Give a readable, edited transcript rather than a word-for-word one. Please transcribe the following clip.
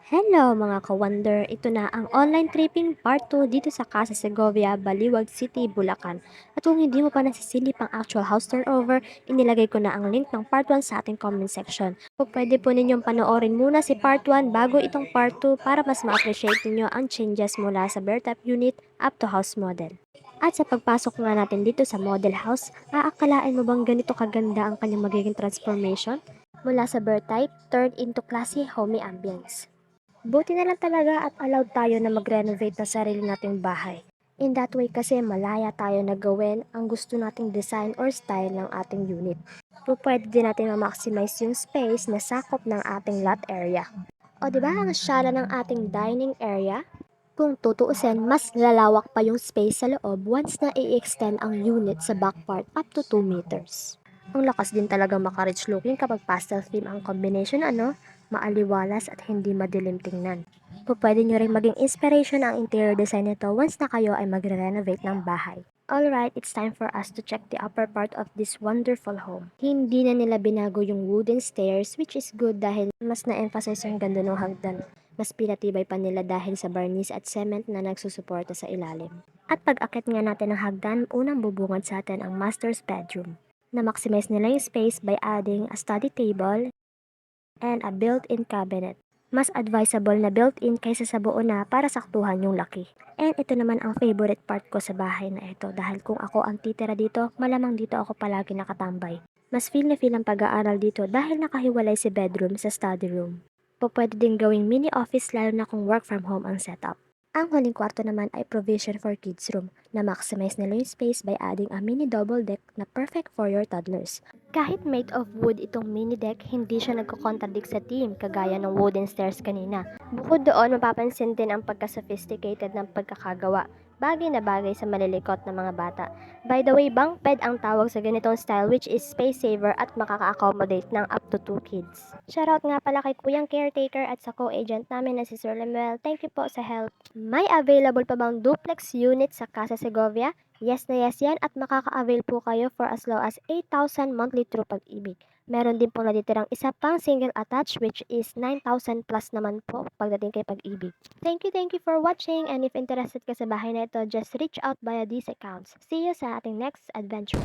Hello mga ka-wonder! Ito na ang online tripping part 2 dito sa Casa Segovia, Baliwag City, Bulacan. At kung hindi mo pa nasisilip ang actual house turnover, inilagay ko na ang link ng part 1 sa ating comment section. O pwede po ninyong panoorin muna si part 1 bago itong part 2 para mas ma-appreciate ninyo ang changes mula sa bare type unit up to house model. At sa pagpasok nga natin dito sa model house, aakalain mo bang ganito kaganda ang kanyang magiging transformation? Mula sa bare type, turned into classy homey ambience. Buti na lang talaga at allowed tayo na mag-renovate ng sarili nating bahay. In that way kasi malaya tayo na gawin ang gusto nating design or style ng ating unit. Pwede din natin ma-maximize yung space na sakop ng ating lot area. O diba ang syala ng ating dining area? Kung tutuusin, mas lalawak pa yung space sa loob once na i-extend ang unit sa back part up to 2 meters. Ang lakas din talaga maka-rich looking kapag pastel theme ang combination maaliwalas at hindi madilim tingnan. Pwede nyo rin maging inspiration ang interior design nito once na kayo ay magre-renovate ng bahay. Alright, it's time for us to check the upper part of this wonderful home. Hindi na nila binago yung wooden stairs, which is good dahil mas na-emphasize yung ganda ng hagdan. Mas pinatibay pa nila dahil sa barniz at cement na nagsusuporta sa ilalim. At pag-akit nga natin ng hagdan, unang bubungad sa atin ang master's bedroom. Na-maximize nila yung space by adding a study table and a built-in cabinet. Mas advisable na built-in kaysa sa buo na para saktuhan yung laki. And ito naman ang favorite part ko sa bahay na ito dahil kung ako ang titira dito, malamang dito ako palagi nakatambay. Mas feel na feel ang pag-aaral dito dahil nakahiwalay si bedroom sa study room. Pwede din gawing mini office lalo na kung work from home ang setup. Ang huling kwarto naman ay provision for kids room na maximize nila yung space by adding a mini double deck na perfect for your toddlers. Kahit made of wood itong mini deck, hindi siya nagko-contradict sa theme kagaya ng wooden stairs kanina. Bukod doon, mapapansin din ang pagka-sophisticated ng pagkakagawa. Bagay na bagay sa malilikot na mga bata. By the way, bunk bed ang tawag sa ganitong style which is space saver at makaka-accommodate ng up to 2 kids. Shoutout nga pala kay Kuyang Caretaker at sa co-agent namin na si Sir Lemuel. Thank you po sa help. May available pa bang duplex unit sa Casa Segovia? Yes na yes yan at makaka-avail po kayo for as low as 8,000 monthly through Pag-ibig. Meron din pong natitirang isa pang single attached which is 9,000 plus naman po pagdating kay Pag-ibig. Thank you for watching and if interested ka sa bahay na ito, just reach out via these accounts. See you sa ating next adventure.